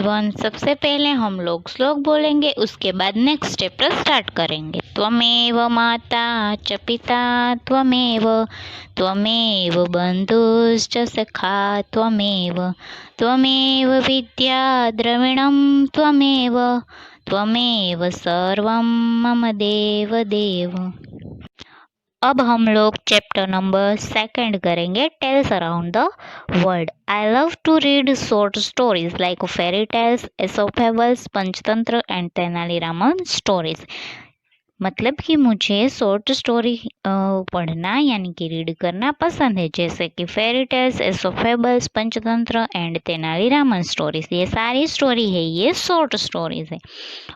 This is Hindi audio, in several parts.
एवरीवन। सबसे पहले हम लोग श्लोक बोलेंगे, उसके बाद नेक्स्ट चैप्टर स्टार्ट करेंगे। त्वमेव माता च पिता त्वमेव, त्वमेव बन्धुश्च सखा त्वमेव, त्वमेव विद्या द्रविणं त्वमेव, त्वमेव सर्वं मम देव देव। अब हम लोग चैप्टर नंबर 2 करेंगे, tales around the world. I love to read short stories like fairy tales, Aesop fables, Panchatantra and Tenaliraman stories. मतलब कि मुझे शॉर्ट स्टोरी पढ़ना यानी कि रीड करना पसंद है, जैसे कि fairy tales, Aesop fables, Panchatantra and Tenaliraman stories. ये सारी स्टोरी है, ये शॉर्ट स्टोरीज है।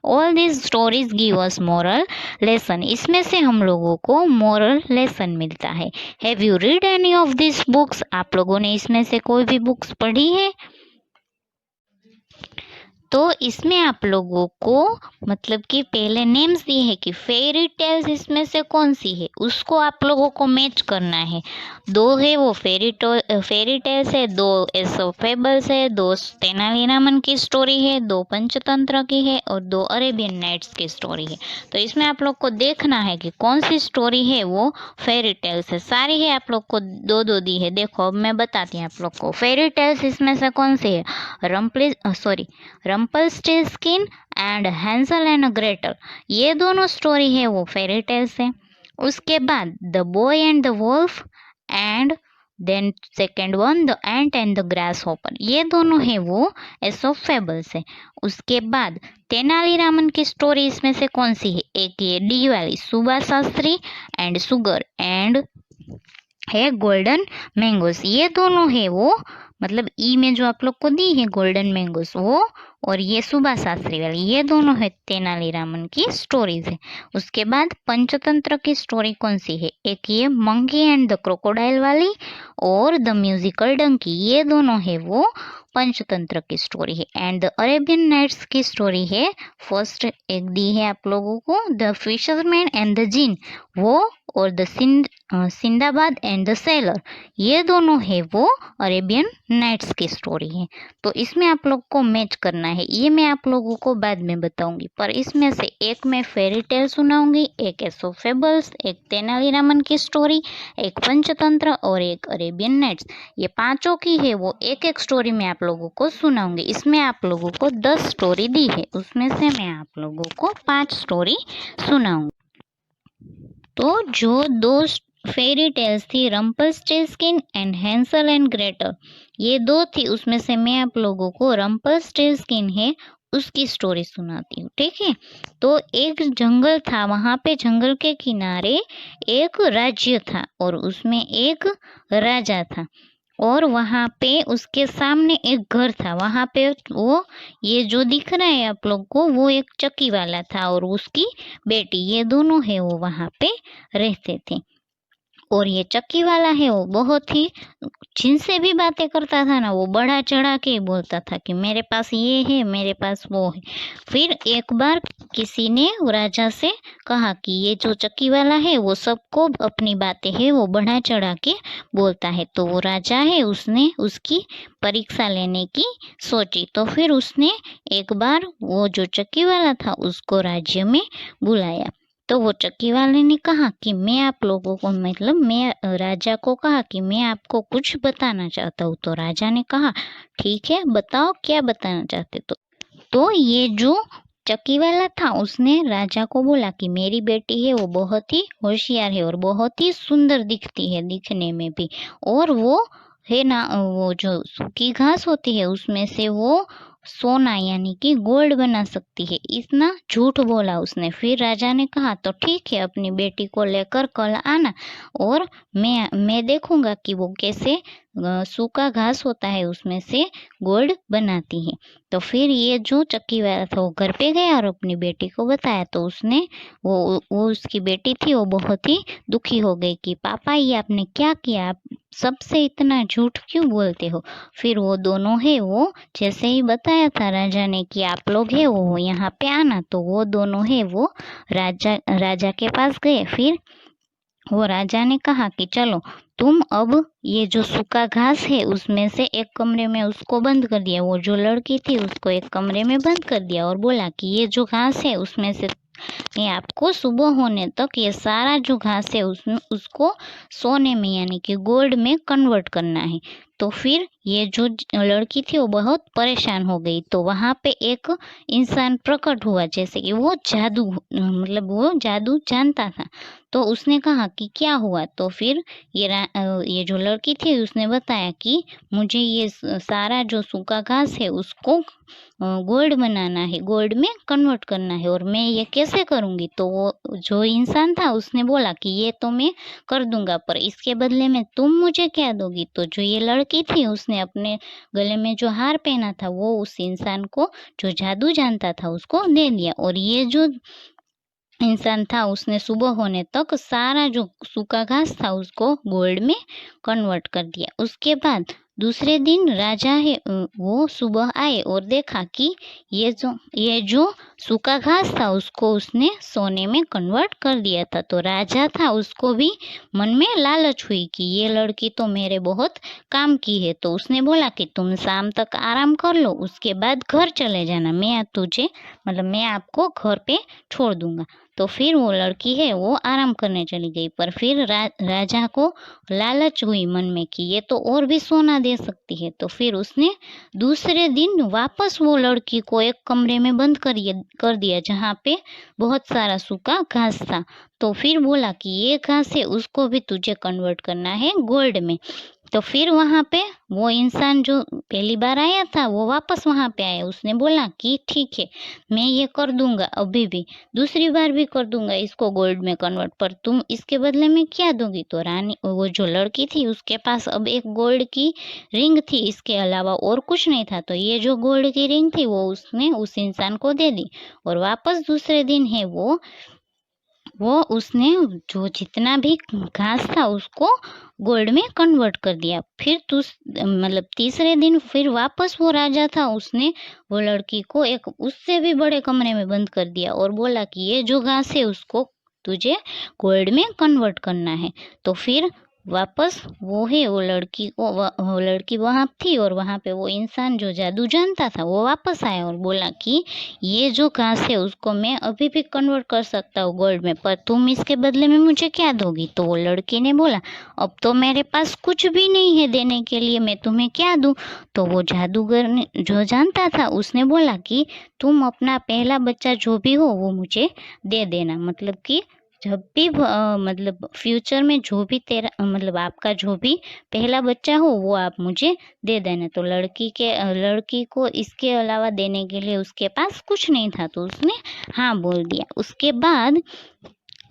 All this stories give us moral lesson. इसमें से हम लोगों को मोरल लेसन मिलता है। Have you read any of this books? आप लोगों ने इसमें से कोई भी बुक्स पढ़ी है? तो इसमें आप लोगों को मतलब कि पहले नेम्स दिए है कि फेरी टेल्स इसमें से कौन सी है, उसको आप लोगों को मैच करना है। दो है वो फेरी टेल्स है, दो एसोप फेबल्स है, दो तेनालीरामन की स्टोरी है, दो पंचतंत्र की है और दो अरेबियन नाइट्स की स्टोरी है। तो इसमें आप लोग को देखना है कि कौन सी स्टोरी है वो फेरी टेल्स है। सारी है आप लोग को दो दो दी है। देखो अब मैं बताती हूँ आप लोग को। फेरी टेल्स इसमें से कौन सी है? रम्पलस्टिल्टस्किन एंड हैंसल एंड ग्रेटर, ये दोनों स्टोरी है वो फेरी टेल्स है। उसके बाद the boy and the wolf and then second one the ant and the grasshopper, ये दोनों है वो एसोप फेबल्स है। उसके बाद तेनालीरामन की स्टोरी इसमें से कौन सी है? एक ये डी वाली सुबा शास्त्री एंड सुगर एंड है गोल्डन मैंगोस, ये दोनों है वो मतलब ई में जो आप लोग को दी है गोल्डन मैंगोस वो, और ये सुबा शास्त्री वाली, ये दोनों है तेनालीरामन की स्टोरीज है। उसके बाद पंचतंत्र की स्टोरी कौन सी है? एक ये मंकी एंड द क्रोकोडाइल वाली और द म्यूजिकल डंकी, ये दोनों है वो पंचतंत्र की स्टोरी है। एंड द अरेबियन नाइट्स की स्टोरी है फर्स्ट एक दी है आप लोगों को द फिशरमैन एंड द जिन वो, और द सिंदाबाद एंड द सेलर, ये दोनों है वो अरेबियन नाइट्स की स्टोरी है। तो इसमें आप लोग को मैच करना है। ये मैं आप लोगों को बाद में बताऊंगी, पर इसमें से एक मैं फेरी टेल सुनाऊंगी, एक एसोप फेबल्स, एक तेनालीरामन की स्टोरी, एक पंचतंत्र और एक अरेबियन नाइट्स। ये पांचों की है वो एक एक स्टोरी मैं आप लोगों को सुनाऊंगी। इसमें आप लोगों को 10 स्टोरी दी है, उसमें से मैं आप लोगों को 5 स्टोरी सुनाऊंगी। तो जो दो फेरी टेल्स थी रम्पलस्टिल्टस्किन एंड हैंसल एंड ग्रेटर, ये दो थी, उसमें से मैं आप लोगों को रम्पलस्टिल्टस्किन है उसकी स्टोरी सुनाती हूँ, ठीक है। तो एक जंगल था, वहां पे जंगल के किनारे एक राज्य था और उसमें एक राजा था, और वहां पे उसके सामने एक घर था। वहां पे वो ये जो दिख रहा है आप लोग को वो एक चक्की वाला था और उसकी बेटी, ये दोनों है वो वहां पे रहते थे। और ये चक्की वाला है वो बहुत ही जिनसे भी बातें करता था ना, वो बढ़ा चढ़ा के बोलता था कि मेरे पास ये है, मेरे पास वो है। फिर एक बार किसी ने राजा से कहा कि ये जो चक्की वाला है वो सबको अपनी बातें है वो बढ़ा चढ़ा के बोलता है। तो वो राजा है उसने उसकी परीक्षा लेने की सोची। तो फिर उसने एक बार वो जो चक्की वाला था उसको राज्य में बुलाया। तो वो चक्की वाले ने कहा कि मैं आप लोगों को मतलब मैं राजा को कहा कि मैं आपको कुछ बताना चाहता हूँ। तो राजा ने कहा ठीक है बताओ क्या बताना चाहते। तो ये जो चक्की वाला था उसने राजा को बोला कि मेरी बेटी है वो बहुत ही होशियार है और बहुत ही सुंदर दिखती है दिखने में भी, और वो है ना वो जो सूखी घास होती है उसमें से वो सोना यानी कि गोल्ड बना सकती है। इतना झूठ बोला उसने। फिर राजा ने कहा तो ठीक है अपनी बेटी को लेकर कल आना और मैं देखूंगा कि वो कैसे सूखा घास होता है उसमें से गोल्ड बनाती है। तो फिर ये जो चक्की वाला था वो घर पे गया और अपनी बेटी को बताया। तो उसने वो उसकी बेटी थी वो बहुत ही दुखी हो गई कि पापा ये आपने क्या किया, आप सबसे इतना झूठ क्यों बोलते हो। फिर वो दोनों है वो जैसे ही बताया था राजा ने कि आप लोग है वो यहाँ पे आना, तो वो दोनों है वो राजा के पास गए। फिर वो राजा ने कहा कि चलो तुम अब ये जो सूखा घास है उसमें से एक कमरे में उसको बंद कर दिया। वो जो लड़की थी उसको एक कमरे में बंद कर दिया और बोला कि ये जो घास है उसमें से ये आपको सुबह होने तक ये सारा जो घास है उसमें उसको सोने में यानी कि गोल्ड में कन्वर्ट करना है। तो फिर ये जो लड़की थी वो बहुत परेशान हो गई। तो वहाँ पे एक इंसान प्रकट हुआ, जैसे कि वो जादू मतलब वो जादू जानता था। तो उसने कहा कि क्या हुआ। तो फिर ये जो लड़की थी उसने बताया कि मुझे ये सारा जो सूखा घास है उसको गोल्ड बनाना है, गोल्ड में कन्वर्ट करना है और मैं ये कैसे करूँगी। तो वो जो इंसान था उसने बोला कि ये तो मैं कर दूंगा, पर इसके बदले में तुम मुझे क्या दोगी। तो जो ये लड़की थी उसने अपने गले में जो हार पहना था वो उस इंसान को, जो जादू जानता था, उसको दे दिया। और ये जो इंसान था उसने सुबह होने तक सारा जो सूखा घास था उसको गोल्ड में कन्वर्ट कर दिया। उसके बाद दूसरे दिन राजा है वो सुबह आए और देखा कि ये जो सूखा घास था उसको उसने सोने में कन्वर्ट कर दिया था। तो राजा था उसको भी मन में लालच हुई कि ये लड़की तो मेरे बहुत काम की है। तो उसने बोला कि तुम शाम तक आराम कर लो, उसके बाद घर चले जाना, मैं आपको घर पे छोड़ दूंगा। तो फिर वो लड़की है वो आराम करने चली गई। पर फिर राजा को लालच हुई मन में कि ये तो और भी सोना दे सकती है। तो फिर उसने दूसरे दिन वापस वो लड़की को एक कमरे में बंद कर दिया जहाँ पे बहुत सारा सूखा घास था। तो फिर बोला कि ये घास है उसको भी तुझे कन्वर्ट करना है गोल्ड में। तो फिर वहाँ पे वो इंसान जो पहली बार आया था वो वापस वहाँ पे आया। उसने बोला कि ठीक है, मैं ये कर दूंगा, अभी भी दूसरी बार भी कर दूंगा इसको गोल्ड में कन्वर्ट, पर तुम इसके बदले में क्या दोगी। तो रानी वो जो लड़की थी उसके पास अब एक गोल्ड की रिंग थी, इसके अलावा और कुछ नहीं था। तो ये जो गोल्ड की रिंग थी वो उसने उस इंसान को दे दी। और वापस दूसरे दिन है वो उसने जो जितना भी घास था उसको गोल्ड में कन्वर्ट कर दिया। फिर तीसरे दिन फिर वापस वो राजा था उसने वो लड़की को एक उससे भी बड़े कमरे में बंद कर दिया और बोला कि ये जो घास है उसको तुझे गोल्ड में कन्वर्ट करना है। तो फिर वापस वो लड़की वहाँ थी और वहाँ पे वो इंसान जो जादू जानता था वो वापस आया और बोला कि ये जो घास है उसको मैं अभी भी कन्वर्ट कर सकता हूँ गोल्ड में, पर तुम इसके बदले में मुझे क्या दोगी। तो वो लड़की ने बोला अब तो मेरे पास कुछ भी नहीं है देने के लिए, मैं तुम्हें क्या दूँ। तो वो जादूगर ने जो जानता था उसने बोला कि तुम अपना पहला बच्चा जो भी हो वो मुझे दे देना, मतलब कि जब भी फ्यूचर में जो भी तेरा आपका जो भी पहला बच्चा हो वो आप मुझे दे देना। तो लड़की को इसके अलावा देने के लिए उसके पास कुछ नहीं था, तो उसने हाँ बोल दिया। उसके बाद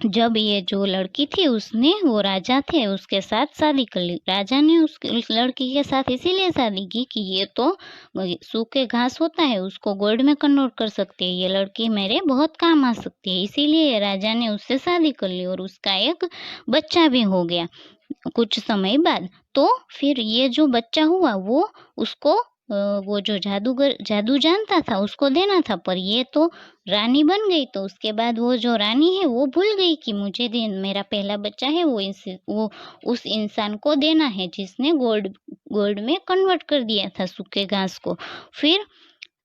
जब ये जो लड़की थी उसने वो राजा थे उसके साथ शादी कर ली। राजा ने उस लड़की के साथ इसीलिए शादी की कि ये तो सूखे घास होता है उसको गोल्ड में कन्वर्ट कर सकती है, ये लड़की मेरे बहुत काम आ सकती है, इसीलिए राजा ने उससे शादी कर ली और उसका एक बच्चा भी हो गया कुछ समय बाद। तो फिर ये जो बच्चा हुआ वो उसको वो जो जादू जानता था उसको देना था, पर ये तो रानी बन गई। तो उसके बाद वो जो रानी है वो भूल गई कि मेरा पहला बच्चा है वो उस इंसान को देना है जिसने गोल्ड में कन्वर्ट कर दिया था सूखे घास को। फिर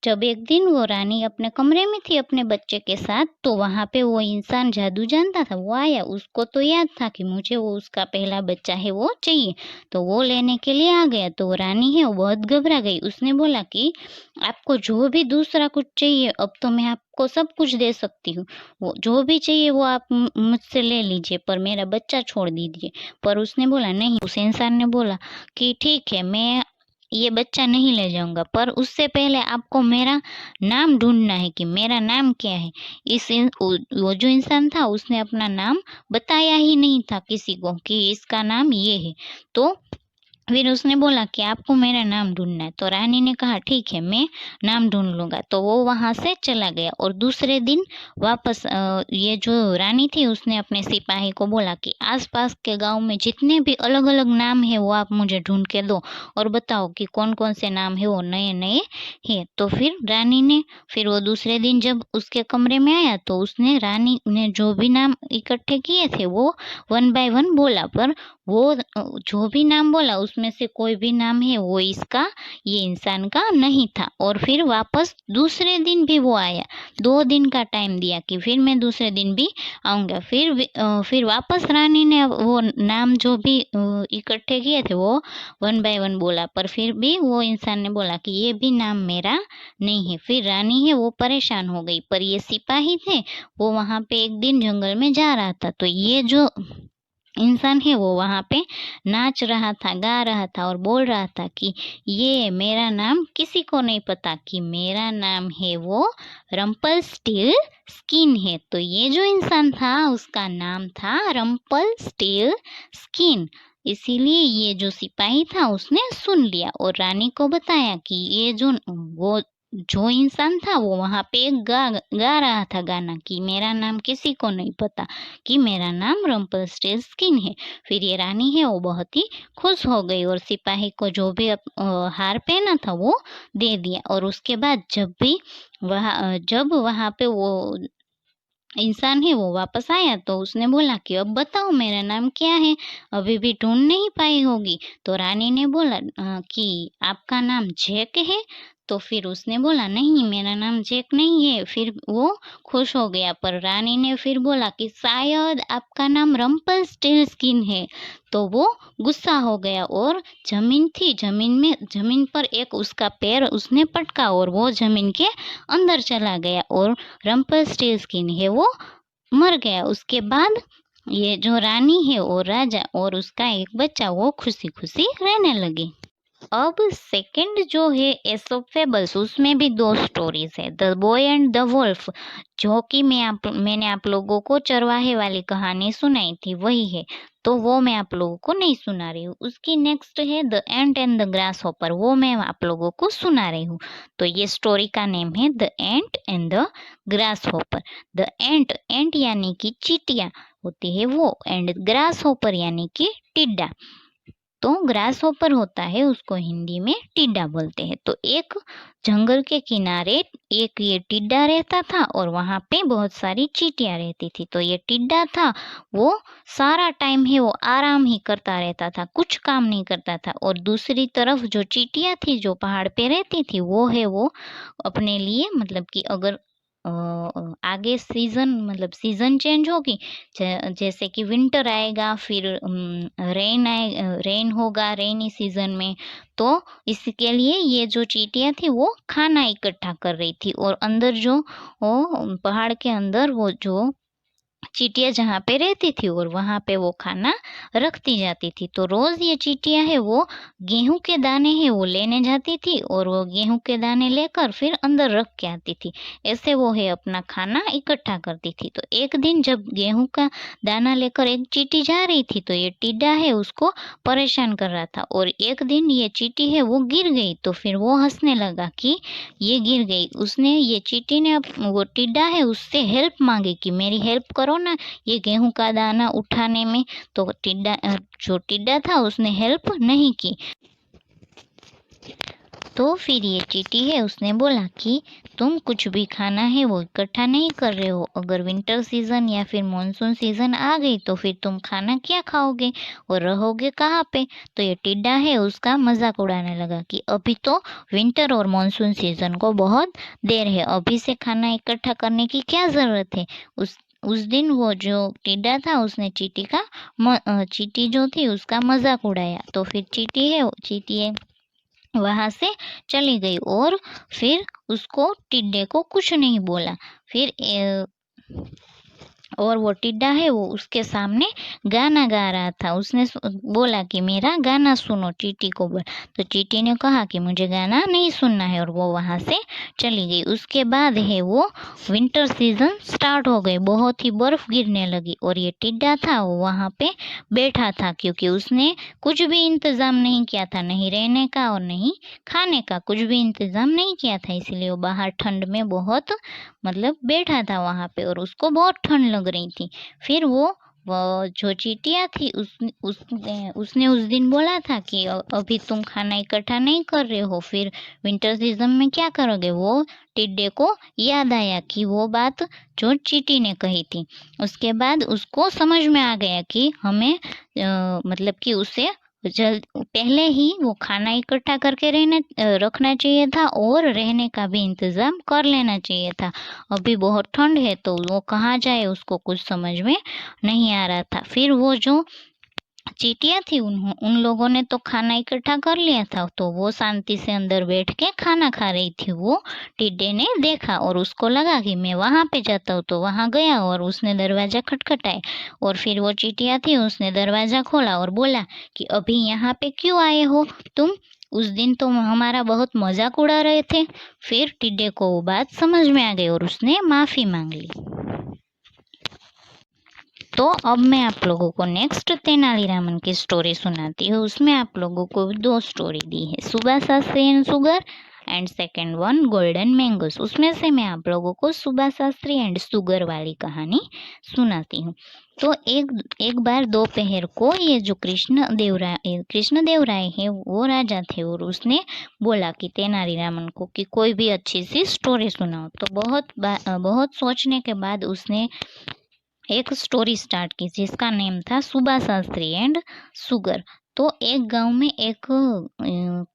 जब एक दिन वो रानी अपने कमरे में थी अपने बच्चे के साथ, तो वहां पे वो इंसान जादू जानता था वो आया। उसको तो याद था कि मुझे वो उसका पहला बच्चा है वो चाहिए, तो वो लेने के लिए आ गया। तो वो रानी है वो बहुत घबरा गई। उसने बोला कि आपको जो भी दूसरा कुछ चाहिए अब तो मैं आपको सब कुछ दे सकती हूँ, वो जो भी चाहिए वो आप मुझसे ले लीजिए, पर मेरा बच्चा छोड़ दीजिए। पर उसने बोला नहीं। उस इंसान ने बोला कि ठीक है, मैं ये बच्चा नहीं ले जाऊंगा, पर उससे पहले आपको मेरा नाम ढूंढना है कि मेरा नाम क्या है। वो जो इंसान था उसने अपना नाम बताया ही नहीं था किसी को कि इसका नाम ये है। तो फिर उसने बोला कि आपको मेरा नाम ढूंढना है। तो रानी ने कहा ठीक है, मैं नाम ढूंढ लूंगा। तो वो वहां से चला गया और दूसरे दिन वापस ये जो रानी थी उसने अपने सिपाही को बोला कि आसपास के गांव में जितने भी अलग अलग नाम है वो आप मुझे ढूंढ के दो और बताओ कि कौन कौन से नाम है वो नए नए है। तो फिर रानी ने, फिर वो दूसरे दिन जब उसके कमरे में आया तो उसने रानी ने जो भी नाम इकट्ठे किए थे वो वन बाय वन बोला, पर वो जो भी नाम बोला उसमें से कोई भी नाम है वो इसका, ये इंसान का नहीं था। और फिर वापस दूसरे दिन भी वो आया, 2 दिन का टाइम दिया कि फिर मैं दूसरे दिन भी आऊंगा। फिर वापस रानी ने वो नाम जो भी इकट्ठे किए थे वो वन बाय वन बोला, पर फिर भी वो इंसान ने बोला कि ये भी नाम मेरा नहीं है। फिर रानी है वो परेशान हो गई, पर ये सिपाही थे वो वहां पे एक दिन जंगल में जा रहा था, तो ये जो इंसान है वो वहां पे नाच रहा था, गा रहा था और बोल रहा था कि ये मेरा नाम किसी को नहीं पता कि मेरा नाम है वो रम्पल स्टील स्किन है। तो ये जो इंसान था उसका नाम था रम्पल स्टील स्किन। इसीलिए ये जो सिपाही था उसने सुन लिया और रानी को बताया कि ये जो इंसान था वो वहां पे गा रहा था गाना कि मेरा नाम किसी को नहीं पता कि मेरा नाम रम्पलस्टिल्टस्किन है। फिर ये रानी है वो बहुत ही खुश हो गई और सिपाही को जो भी हार पहना था वो दे दिया। और उसके बाद जब वहां पे वो इंसान है वो वापस आया तो उसने बोला कि अब बताओ मेरा नाम क्या है, अभी भी ढूंढ नहीं पाई होगी। तो रानी ने बोला कि आपका नाम जैक है। तो फिर उसने बोला नहीं, मेरा नाम जैक नहीं है। फिर वो खुश हो गया, पर रानी ने फिर बोला कि शायद आपका नाम रम्पल स्टिल स्किन है। तो वो गुस्सा हो गया और जमीन पर एक उसका पैर उसने पटका और वो जमीन के अंदर चला गया और रम्पलस्टिल्टस्किन है वो मर गया। उसके बाद ये जो रानी है और राजा और उसका एक बच्चा वो खुशी खुशी रहने लगे। अब सेकंड जो है एसोप फेबल्स, उसमें भी 2 स्टोरीज है, the boy and the wolf, जो कि मैंने आप लोगों को चरवाहे वाली कहानी सुनाई थी वही है, तो वो मैं आप लोगों को नहीं सुना रही हूँ। उसकी नेक्स्ट है the ant and the grass hopper, वो मैं आप लोगों को सुना रही हूँ। तो ये स्टोरी का नेम है the ant and the grasshopper. The ant यानी कि चींटियां होती है वो, एंड ग्रास हॉपर यानी कि टिड्डा। तो ग्रास हॉपर होता है उसको हिंदी में टिड्डा बोलते हैं। तो एक जंगल के किनारे एक ये टिड्डा रहता था और वहां पे बहुत सारी चींटियां रहती थी। तो ये टिड्डा था वो सारा टाइम है वो आराम ही करता रहता था, कुछ काम नहीं करता था। और दूसरी तरफ जो चींटियां थी जो पहाड़ पे रहती थी वो अपने लिए, मतलब कि अगर आगे सीजन मतलब सीजन चेंज होगी, जैसे कि विंटर आएगा, फिर रेन होगा रेनी सीजन में, तो इसके लिए ये जो चींटियां थी वो खाना इकट्ठा कर रही थी। और अंदर जो वो पहाड़ के अंदर वो जो चींटियां जहाँ पे रहती थी और वहां पे वो खाना रखती जाती थी। तो रोज ये चींटियां है वो गेहूं के दाने है वो लेने जाती थी और वो गेहूं के दाने लेकर फिर अंदर रख के आती थी। ऐसे वो है अपना खाना इकट्ठा करती थी। तो एक दिन जब गेहूं का दाना लेकर एक चींटी जा रही थी तो ये टिड्डा है उसको परेशान कर रहा था। और एक दिन ये चींटी है वो गिर गई, तो फिर वो हंसने लगा कि ये गिर गई। उसने ये चींटी ने वो टिड्डा है उससे हेल्प मांगी कि मेरी हेल्प करो ना ये गेहूं का दाना उठाने में। तो जो टिड्डा था उसने हेल्प नहीं की। तो फिर ये चींटी है उसने बोला कि तुम कुछ भी खाना है वो इकट्ठा नहीं कर रहे हो, अगर विंटर सीजन या फिर मॉनसून सीजन आ गई तो फिर तुम खाना क्या खाओगे और रहोगे कहाँ पे। तो ये टिड्डा है उसका मजाक उड़ाने लगा कि अभी तो विंटर और मॉनसून सीजन को बहुत देर है, अभी से खाना इकट्ठा करने की क्या जरूरत है। उस दिन वो जो टिड्डा था उसने चींटी जो थी उसका मजाक उड़ाया। तो फिर चींटी है वहां से चली गई और फिर उसको टिड्डे को कुछ नहीं बोला। फिर और वो टिड्डा है वो उसके सामने गाना गा रहा था। उसने बोला कि मेरा गाना सुनो, चींटी को बोला। तो चींटी ने कहा कि मुझे गाना नहीं सुनना है, और वो वहाँ से चली गई। उसके बाद है वो विंटर सीजन स्टार्ट हो गई, बहुत ही बर्फ गिरने लगी, और ये टिड्डा था वो वहाँ पे बैठा था, क्योंकि उसने कुछ भी इंतज़ाम नहीं किया था, नहीं रहने का और नहीं खाने का, कुछ भी इंतज़ाम नहीं किया था। इसलिए वो बाहर ठंड में बहुत मतलब बैठा था वहाँ पे, और उसको बहुत ठंड लग रही थी। फिर वो जो चींटियाँ थी उसने उस दिन बोला था कि अभी तुम खाना इकट्ठा नहीं कर रहे हो, फिर विंटर सीजन में क्या करोगे। वो टिड्डे को याद आया कि वो बात जो चींटी ने कही थी। उसके बाद उसको समझ में आ गया कि हमें मतलब कि उसे जल्द पहले ही वो खाना इकट्ठा करके रखना चाहिए था, और रहने का भी इंतज़ाम कर लेना चाहिए था। अभी बहुत ठंड है तो वो कहाँ जाए, उसको कुछ समझ में नहीं आ रहा था। फिर वो जो चींटियाँ थी उन लोगों ने तो खाना इकट्ठा कर लिया था, तो वो शांति से अंदर बैठ के खाना खा रही थी। वो टिड्डे ने देखा और उसको लगा कि मैं वहां पे जाता हूँ, तो वहां गया और उसने दरवाजा खटखटाया। और फिर वो चींटियाँ थी उसने दरवाजा खोला और बोला कि अभी यहाँ पे क्यों आए हो तुम, उस दिन तो हमारा बहुत मजाक उड़ा रहे थे। फिर टिड्डे को वो बात समझ में आ गई और उसने माफी मांग ली। तो अब मैं आप लोगों को नेक्स्ट तेनालीरामन की स्टोरी सुनाती हूँ। उसमें आप लोगों को 2 स्टोरी दी है, सुबह Shastri and sugar, and second one golden mangoes. उसमें से मैं आप लोगों को सुबह शास्त्री एंड शुगर वाली कहानी सुनाती हूँ। तो एक बार दोपहर को ये जो कृष्ण देव राय है वो राजा थे, और उसने बोला कि तेनालीरामन को कि कोई भी अच्छी सी स्टोरी सुनाओ। तो बहुत सोचने के बाद उसने एक स्टोरी स्टार्ट की जिसका नेम था सुबह शास्त्री एंड शुगर। तो एक गांव में एक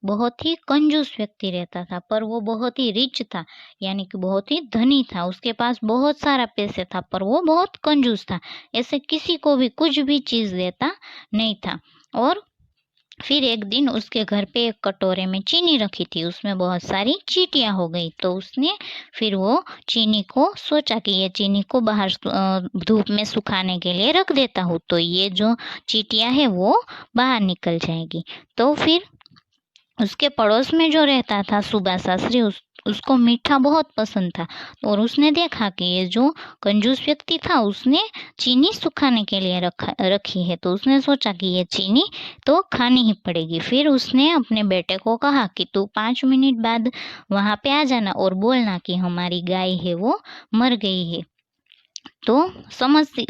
बहुत ही कंजूस व्यक्ति रहता था, पर वो बहुत ही रिच था, यानी कि बहुत ही धनी था। उसके पास बहुत सारा पैसे था, पर वो बहुत कंजूस था, ऐसे किसी को भी कुछ भी चीज देता नहीं था। और फिर एक दिन उसके घर पे एक कटोरे में चीनी रखी थी, उसमें बहुत सारी चींटियां हो गई। तो उसने फिर वो चीनी को सोचा कि ये चीनी को बाहर धूप में सुखाने के लिए रख देता हूँ, तो ये जो चींटियां है वो बाहर निकल जाएगी। तो फिर उसके पड़ोस में जो रहता था सुबह शास्त्री, उसको मीठा बहुत पसंद था, और उसने देखा कि ये जो कंजूस व्यक्ति था उसने चीनी सुखाने के लिए रखी है, तो उसने सोचा कि ये चीनी तो खानी ही पड़ेगी। फिर उसने अपने बेटे को कहा कि तू 5 मिनट बाद वहां पे आ जाना और बोलना कि हमारी गाय है वो मर गई है। तो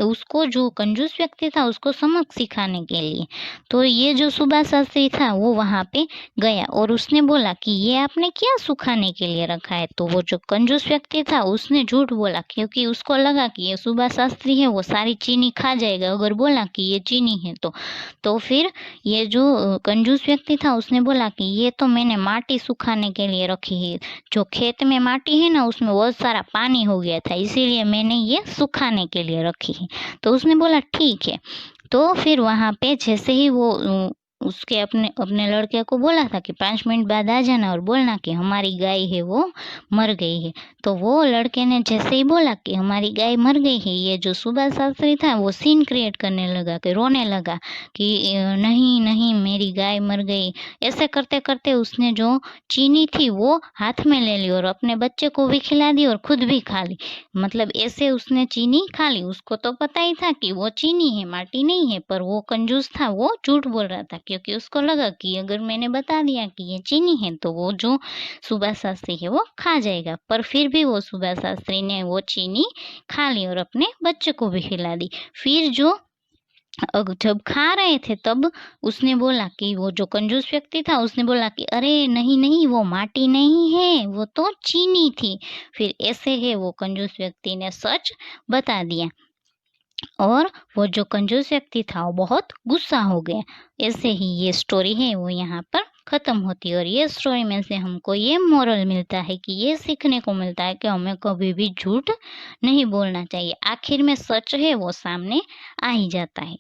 उसको जो कंजूस व्यक्ति था उसको समझ सिखाने के लिए, तो ये जो सुबह शास्त्री था वो वहां पे गया और उसने बोला कि ये आपने क्या सुखाने के लिए रखा है। तो वो जो कंजूस व्यक्ति था उसने झूठ बोला, क्योंकि उसको लगा कि ये सुबह शास्त्री है वो सारी चीनी खा जाएगा अगर बोला कि ये चीनी है तो फिर ये जो कंजूस व्यक्ति था उसने बोला कि ये तो मैंने माटी सुखाने के लिए रखी है, जो खेत में माटी है ना उसमें बहुत सारा पानी हो गया था, इसीलिए मैंने ये सुखाने के लिए रखी है। तो उसने बोला ठीक है। तो फिर वहां पे जैसे ही वो उसके अपने अपने लड़के को बोला था कि 5 मिनट बाद आ जाना और बोलना कि हमारी गाय है वो मर गई है। तो वो लड़के ने जैसे ही बोला कि हमारी गाय मर गई है, ये जो सुबह शास्त्री था वो सीन क्रिएट करने लगा, कि रोने लगा कि नहीं नहीं मेरी गाय मर गई। ऐसे करते करते उसने जो चीनी थी वो हाथ में ले ली और अपने बच्चे को भी खिला दी और खुद भी खा ली। मतलब ऐसे उसने चीनी खा ली। उसको तो पता ही था कि वो चीनी है, माटी नहीं है, पर वो कंजूस था, वो झूठ बोल रहा था, क्योंकि उसको लगा कि अगर मैंने बता दिया कि ये चीनी है तो वो जो सुबह शास्त्री है वो खा जाएगा। पर फिर भी वो सुबह शास्त्री ने वो चीनी खा ली और अपने बच्चे को भी खिला दी। फिर जो जब खा रहे थे तब उसने बोला कि वो जो कंजूस व्यक्ति था उसने बोला कि अरे नहीं नहीं वो माटी नहीं है, वो तो चीनी थी। फिर ऐसे है वो कंजूस व्यक्ति ने सच बता दिया, और वो जो कंजूस व्यक्ति था वो बहुत गुस्सा हो गया। ऐसे ही ये स्टोरी है वो यहाँ पर खत्म होती है। और ये स्टोरी में से हमको ये मोरल मिलता है कि ये सीखने को मिलता है कि हमें कभी भी झूठ नहीं बोलना चाहिए, आखिर में सच है वो सामने आ ही जाता है।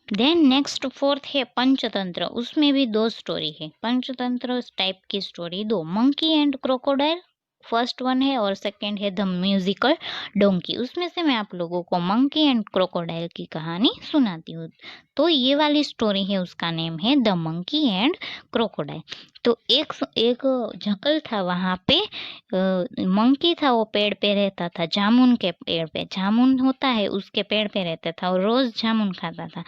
देन नेक्स्ट फोर्थ है पंचतंत्र। उसमें भी 2 स्टोरी है। पंचतंत्र टाइप की story 2, monkey and crocodile first one है और सेकंड है द म्यूजिकल डोंकी। उसमें से मैं आप लोगों को मंकी एंड क्रोकोडाइल की कहानी सुनाती हूँ। तो ये वाली स्टोरी है, उसका नेम है द मंकी एंड क्रोकोडाइल। तो एक एक जंगल था, वहाँ पे मंकी था, वो पेड़ पे रहता था, जामुन के पेड़ पे। जामुन होता है उसके पेड़ पे रहता था और रोज जामुन खाता था।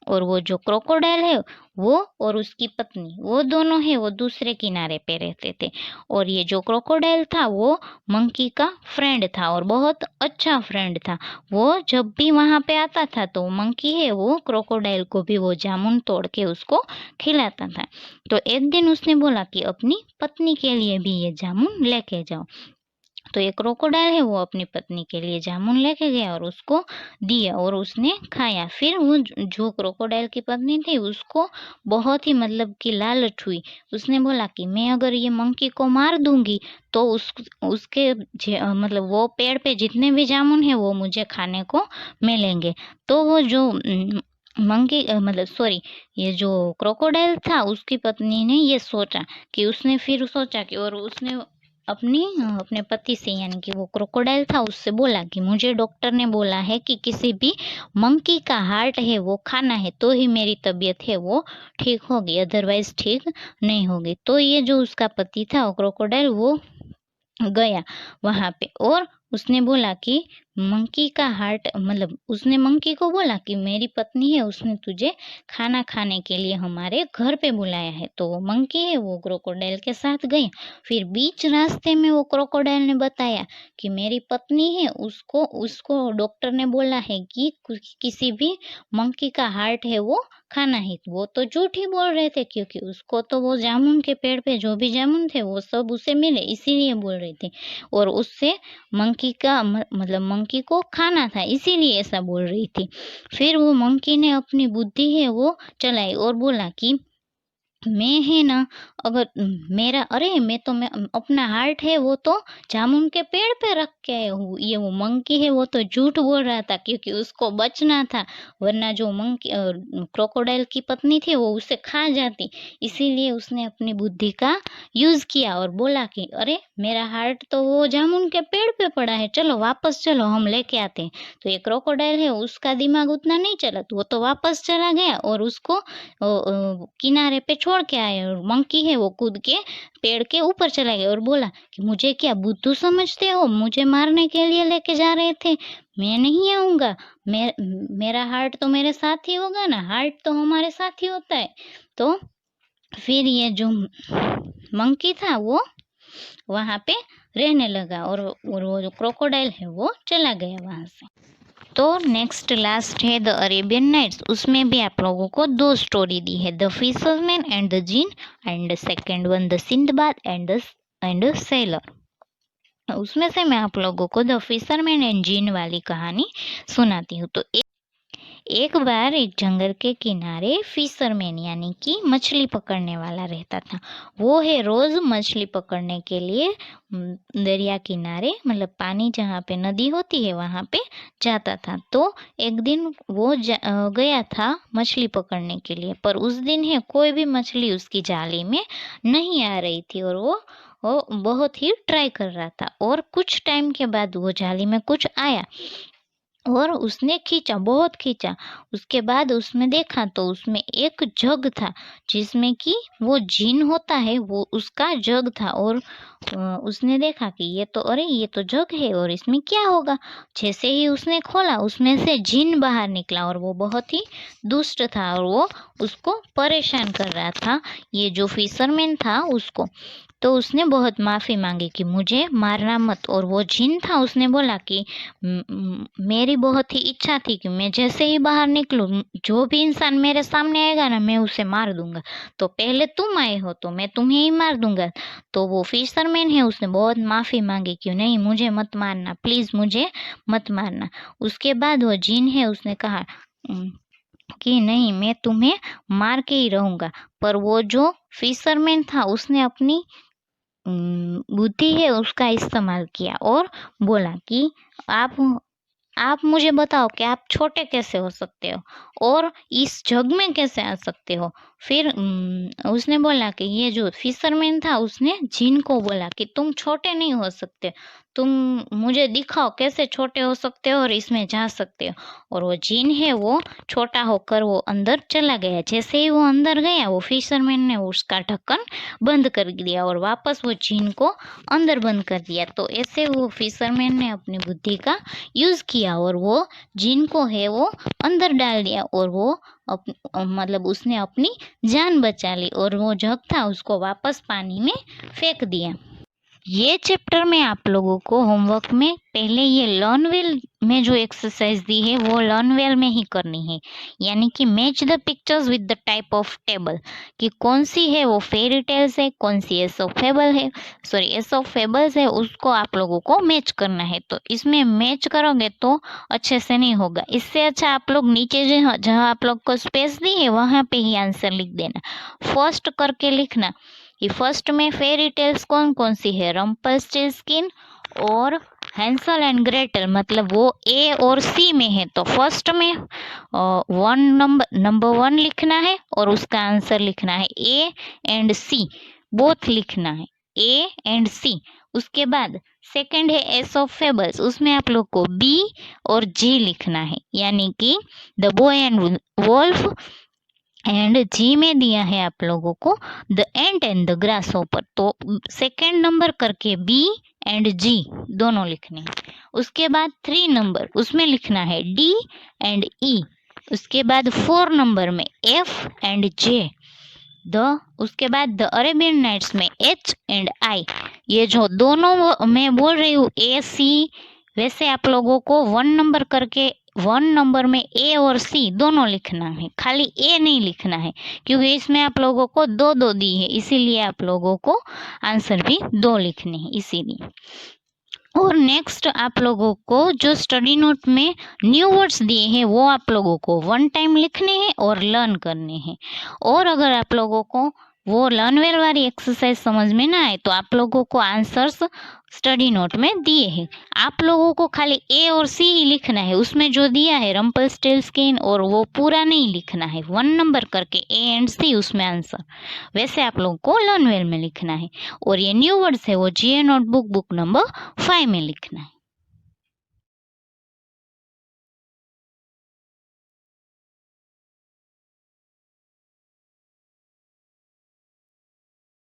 और वो जो क्रोकोडाइल है वो और उसकी पत्नी, वो दोनों है वो दूसरे किनारे पे रहते थे। और ये जो क्रोकोडाइल था वो मंकी का फ्रेंड था और बहुत अच्छा फ्रेंड था। वो जब भी वहां पे आता था तो मंकी है वो क्रोकोडाइल को भी वो जामुन तोड़ के उसको खिलाता था। तो एक दिन उसने बोला कि अपनी पत्नी के लिए भी ये जामुन लेके जाओ। तो ये क्रोकोडाइल है वो अपनी पत्नी के लिए जामुन लेके गया और उसको दिया और उसने खाया। फिर वो जो क्रोकोडाइल की पत्नी थी उसको बहुत ही मतलब कि लालच हुई। उसने बोला कि मैं अगर ये मंकी को मार दूंगी तो उसके मतलब वो पेड़ पे जितने भी जामुन है वो मुझे खाने को मिलेंगे। तो वो जो मंकी मतलब सॉरी, ये जो क्रोकोडाइल था उसकी पत्नी ने ये सोचा कि उसने फिर सोचा कि और उसने अपने पति से यानी कि वो क्रोकोडाइल था उससे बोला कि मुझे डॉक्टर ने बोला है कि किसी भी मंकी का हार्ट है वो खाना है तो ही मेरी तबीयत है वो ठीक होगी, अदरवाइज ठीक नहीं होगी। तो ये जो उसका पति था वो क्रोकोडाइल वो गया वहां पे और उसने बोला कि मंकी का हार्ट मतलब उसने मंकी को बोला कि मेरी पत्नी है उसने तुझे खाना खाने के लिए हमारे घर पे बुलाया है। तो वो मंकी है वो क्रोकोडाइल के साथ गई। फिर बीच रास्ते में वो क्रोकोडाइल ने बताया कि मेरी पत्नी है उसको उसको डॉक्टर ने बोला है कि किसी भी मंकी का हार्ट है वो खाना है। वो तो झूठ ही बोल रहे थे क्योंकि उसको तो वो जामुन के पेड़ पे जो भी जामुन थे वो सब उसे मिले इसीलिए बोल रहे थे। और उससे मंकी का मतलब मंकी को खाना था इसीलिए ऐसा बोल रही थी। फिर वो मंकी ने अपनी बुद्धि है वो चलाई और बोला कि मैं है ना अगर मेरा अरे मैं अपना हार्ट है वो तो जामुन के पेड़ पे रख के आया हूँ। ये वो मंकी है वो तो झूठ बोल रहा था क्योंकि उसको बचना था, वरना जो मंकी क्रोकोडाइल की पत्नी थी वो उसे खा जाती। इसीलिए उसने अपनी बुद्धि का यूज किया और बोला कि अरे मेरा हार्ट तो वो जामुन के पेड़ पे पड़ा है, चलो वापस चलो हम लेके आते हैं। तो ये क्रोकोडाइल है उसका दिमाग उतना नहीं चला, तो वो तो वापस चला गया और उसको किनारे पे छोड़ के आए और मंकी है वो कूद के पेड़ के ऊपर चला गया और बोला कि मुझे क्या बुद्धू समझते हो, मुझे मारने के लिए लेके जा रहे थे, मैं नहीं आऊंगा। मेरा हार्ट तो मेरे साथ ही होगा ना, हार्ट तो हमारे साथ ही होता है। तो फिर ये जो मंकी था वो वहां पे रहने लगा और वो जो क्रोकोडाइल है वो चला गया वहां से। तो नेक्स्ट लास्ट है द अरेबियन नाइट्स। उसमें भी आप लोगों को दो स्टोरी दी है, the fisherman and the jinn and second one the Sindbad and sailor. उसमें से मैं आप लोगों को द फिशरमैन एंड जिन वाली कहानी सुनाती हूँ। तो एक बार एक जंगल के किनारे फिशरमैन यानी कि मछली पकड़ने वाला रहता था। वो है रोज मछली पकड़ने के लिए दरिया किनारे मतलब पानी जहाँ पे नदी होती है वहाँ पे जाता था। तो एक दिन वो गया था मछली पकड़ने के लिए, पर उस दिन है कोई भी मछली उसकी जाली में नहीं आ रही थी और वो बहुत ही ट्राई कर रहा था। और कुछ टाइम के बाद वो जाली में कुछ आया और उसने खींचा, बहुत खींचा। उसके बाद उसने देखा तो उसमें एक जग था जिसमें कि वो जिन होता है वो उसका जग था। और उसने देखा कि ये तो अरे ये तो जग है और इसमें क्या होगा। जैसे ही उसने खोला उसमें से जिन बाहर निकला और वो बहुत ही दुष्ट था और वो उसको परेशान कर रहा था, ये जो फिशरमैन था उसको। तो उसने बहुत माफ़ी मांगी कि मुझे मारना मत। और वो जिन था उसने बोला कि मेरी बहुत ही इच्छा थी कि मैं जैसे ही बाहर निकलूं जो भी इंसान मेरे सामने आएगा ना मैं उसे मार दूंगा, तो पहले तुम आए हो तो मैं तुम्हें ही मार दूंगा। तो वो फिशरमैन है उसने बहुत माफ़ी मांगी कि नहीं मुझे मत मारना, प्लीज़ मुझे मत मारना। उसके बाद वो जिन है उसने कहा कि नहीं मैं तुम्हें मार के ही रहूंगा। पर वो जो फिशरमैन था उसने अपनी बुद्धि है उसका इस्तेमाल किया और बोला कि आप आप मुझे बताओ कि आप छोटे कैसे हो सकते हो और इस जग में कैसे आ सकते हो। फिर उसने बोला कि ये जो फिशरमैन था उसने जिन को बोला कि तुम छोटे नहीं हो सकते, तुम मुझे दिखाओ कैसे छोटे हो सकते हो और इसमें जा सकते हो। और वो जिन है वो छोटा होकर वो अंदर चला गया। जैसे ही वो अंदर गया वो फिशरमैन ने उसका ढक्कन बंद कर दिया और वापस वो जिन को अंदर बंद कर दिया। तो ऐसे वो फिशरमैन ने अपनी बुद्धि का यूज़ किया और वो जिन को है वो अंदर डाल दिया और वो मतलब उसने अपनी जान बचा ली और वो जग था उसको वापस पानी में फेंक दिया। ये चैप्टर में आप लोगों को होमवर्क में पहले ये लर्न वेल में जो एक्सरसाइज दी है वो लर्न वेल में ही करनी है, यानी कि match the pictures with the type of table, कि कौन सी है वो फेरी टेल्स है, कौन सी एसोप फेबल है, सॉरी एसोप फेबल्स है, उसको आप लोगों को मैच करना है। तो इसमें मैच करोगे तो अच्छे से नहीं होगा। इससे अच्छा आप लोग नीचे जहाँ आप लोग को स्पेस दी है वहां पे ही आंसर लिख देना, फर्स्ट करके लिखना कि फर्स्ट में फेरी टेल्स कौन कौन सी है, रम्पल्स्टिल्टस्किन और हैंसल एंड ग्रेटल, मतलब वो ए और सी में है। तो फर्स्ट में नंबर 1 लिखना है और उसका आंसर लिखना है ए एंड सी, बोथ लिखना है ए एंड सी। उसके बाद सेकंड है एस ऑफ फेबल्स, उसमें आप लोग को बी और जी लिखना है, यानी कि the boy and wolf. And G में दिया है आप लोगों को the ant and the grasshopper. तो सेकेंड नंबर करके बी एंड जी दोनों लिखने हैं। उसके बाद 3 नंबर उसमें लिखना है डी एंड ई। उसके बाद 4 नंबर में एफ एंड जे। उसके बाद द अरेबियन नाइट्स में एच एंड आई। ये जो दोनों मैं बोल रही हूँ ए सी, वैसे आप लोगों को 1 नंबर करके 1 नंबर में ए और सी दोनों लिखना है, खाली ए नहीं लिखना है, क्योंकि इसमें आप लोगों को 2 दी है, इसीलिए आप लोगों को आंसर भी 2 लिखने हैं इसीलिए। और नेक्स्ट आप लोगों को जो स्टडी नोट में न्यू वर्ड्स दिए हैं वो आप लोगों को 1 टाइम लिखने हैं और लर्न करने हैं। और अगर आप लोगों को वो लर्न वेल वाली एक्सरसाइज समझ में ना आए तो आप लोगों को आंसर्स स्टडी नोट में दिए हैं, आप लोगों को खाली ए और सी ही लिखना है। उसमें जो दिया है रम्पल्स्टिल्टस्किन और वो पूरा नहीं लिखना है, 1 नंबर करके ए एंड सी उसमें आंसर, वैसे आप लोगों को लर्न वेल में लिखना है। और ये न्यू वर्ड्स है वो जीए नोटबुक बुक नंबर 5 में लिखना है।